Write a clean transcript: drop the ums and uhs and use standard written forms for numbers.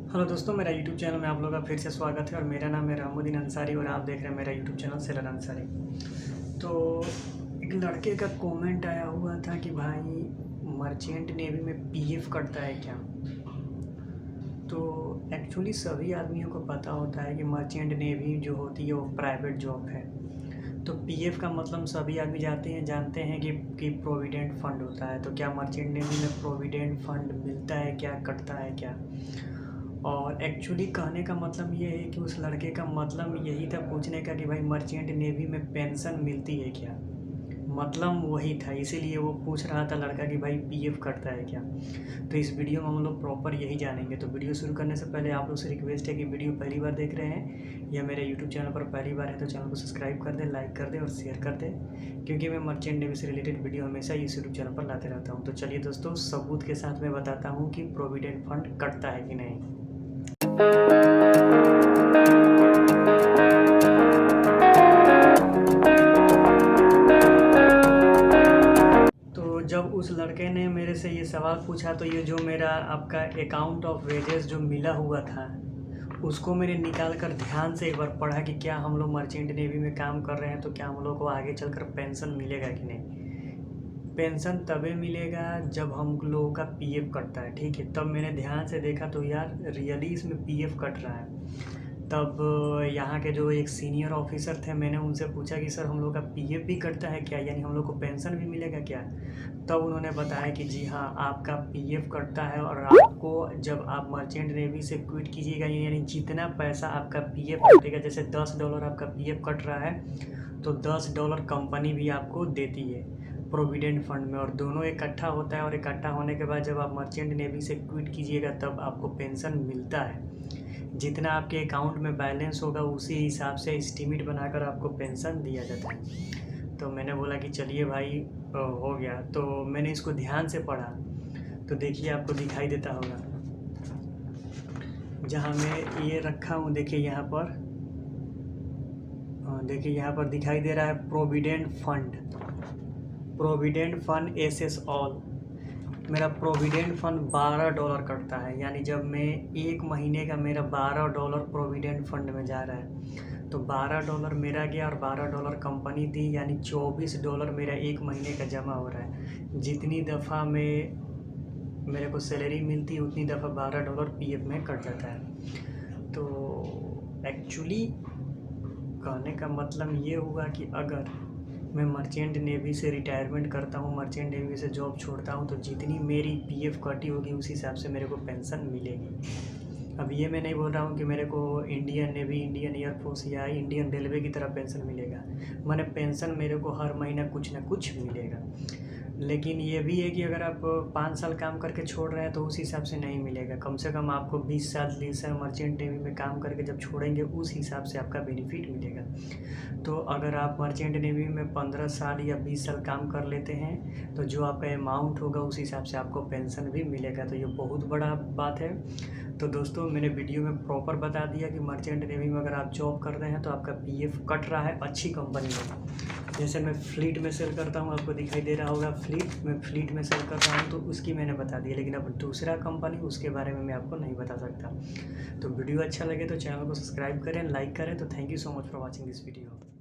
Hello दोस्तों, मेरा YouTube channel में आप लोगों का फिर से स्वागत है और मेरा नाम है रामुद्दीन अंसारी और आप देख रहे हैं मेरा यूट्यूब चैनल सेलर अंसारी। तो एक लड़के का कमेंट आया हुआ था कि भाई मर्चेंट नेवी में पीएफ कटता है क्या। तो एक्चुअली सभी आदमियों को पता होता है कि मर्चेंट नेवी जो होती है वो प्राइवेट जॉब है। तो पीएफ का मतलब सभी आदमी जानते हैं कि प्रोविडेंट फंड होता है। तो क्या मर्चेंट नेवी में प्रोविडेंट फंड मिलता है क्या, कटता है क्या। और एक्चुअली कहने का मतलब ये है कि उस लड़के का मतलब यही था पूछने का कि भाई मर्चेंट नेवी में पेंशन मिलती है क्या। मतलब वही था, इसीलिए वो पूछ रहा था लड़का कि भाई पीएफ कटता है क्या। तो इस वीडियो में हम लोग प्रॉपर यही जानेंगे। तो वीडियो शुरू करने से पहले आप लोग से रिक्वेस्ट है कि वीडियो पहली बार देख रहे हैं या मेरे यूट्यूब चैनल पर पहली बार है तो चैनल को सब्सक्राइब कर दें, लाइक कर दें और शेयर कर दें, क्योंकि मैं मर्चेंट नेवी से रिलेटेड वीडियो हमेशा इस यूट्यूब चैनल पर लाते रहता हूँ। तो चलिए दोस्तों, सबूत के साथ मैं बताता हूँ कि प्रोविडेंट फंड कटता है कि नहीं। तो जब उस लड़के ने मेरे से ये सवाल पूछा तो ये जो मेरा आपका अकाउंट ऑफ वेजेस जो मिला हुआ था उसको मैंने निकाल कर ध्यान से एक बार पढ़ा कि क्या हम लोग मर्चेंट नेवी में काम कर रहे हैं तो क्या हम लोग को आगे चलकर पेंशन मिलेगा कि नहीं। पेंशन तभी मिलेगा जब हम लोगों का पीएफ कटता है, ठीक है। तब मैंने ध्यान से देखा तो यार रियली इसमें पीएफ कट रहा है। तब यहाँ के जो एक सीनियर ऑफिसर थे, मैंने उनसे पूछा कि सर हम लोग का पीएफ भी कटता है क्या, यानी हम लोग को पेंशन भी मिलेगा क्या। तब उन्होंने बताया कि जी हाँ, आपका पीएफ कटता है और आपको जब आप मर्चेंट नेवी से क्विट कीजिएगा यानी जितना पैसा आपका पीएफ कटेगा, जैसे $10 आपका पीएफ कट रहा है तो $10 कंपनी भी आपको देती है प्रोविडेंट फंड में, और दोनों इकट्ठा होता है। और इकट्ठा होने के बाद जब आप मर्चेंट नेवी से क्विट कीजिएगा तब आपको पेंशन मिलता है। जितना आपके अकाउंट में बैलेंस होगा उसी हिसाब से एस्टीमेट बनाकर आपको पेंशन दिया जाता है। तो मैंने बोला कि चलिए भाई हो गया। तो मैंने इसको ध्यान से पढ़ा तो देखिए आपको दिखाई देता होगा जहाँ मैं ये रखा हूँ, देखिए यहाँ पर, देखिए यहाँ पर दिखाई दे रहा है प्रोविडेंट फंड एसेस ऑल। मेरा प्रोविडेंट फंड $12 कटता है, यानी जब मैं एक महीने का मेरा $12 प्रोविडेंट फंड में जा रहा है तो $12 मेरा गया और $12 कंपनी दी, यानी $24 मेरा एक महीने का जमा हो रहा है। जितनी दफ़ा मेरे को सैलरी मिलती है उतनी दफ़ा $12 पीएफ में कट जाता है। तो एक्चुअली कहने का मतलब ये हुआ कि अगर मैं मर्चेंट नेवी से रिटायरमेंट करता हूँ, मर्चेंट नेवी से जॉब छोड़ता हूँ, तो जितनी मेरी पीएफ कटी होगी उस हिसाब से मेरे को पेंशन मिलेगी। अब ये मैं नहीं बोल रहा हूँ कि मेरे को इंडियन नेवी, इंडियन एयरफोर्स या इंडियन रेलवे की तरह पेंशन मिलेगा। मैंने पेंशन मेरे को हर महीना कुछ ना कुछ मिलेगा। लेकिन ये भी है कि अगर आप 5 साल काम करके छोड़ रहे हैं तो उस हिसाब से नहीं मिलेगा। कम से कम आपको 20 साल 30 साल मर्चेंट नेवी में काम करके जब छोड़ेंगे उस हिसाब से आपका बेनिफिट मिलेगा। तो अगर आप मर्चेंट नेवी में 15 साल या 20 साल काम कर लेते हैं तो जो आपका अमाउंट होगा उस हिसाब से आपको पेंशन भी मिलेगा। तो ये बहुत बड़ा बात है। तो दोस्तों, मैंने वीडियो में प्रॉपर बता दिया कि मर्चेंट नेवी में अगर आप जॉब कर रहे हैं तो आपका पीएफ कट रहा है अच्छी कंपनी में। जैसे मैं फ्लीट में सेल करता हूँ, आपको दिखाई दे रहा होगा मैं फ्लीट में सेल कर रहा हूँ तो उसकी मैंने बता दिया। लेकिन अब दूसरा कंपनी उसके बारे में मैं आपको नहीं बता सकता। तो वीडियो अच्छा लगे तो चैनल को सब्सक्राइब करें, लाइक करें। तो thank you so much for watching this video.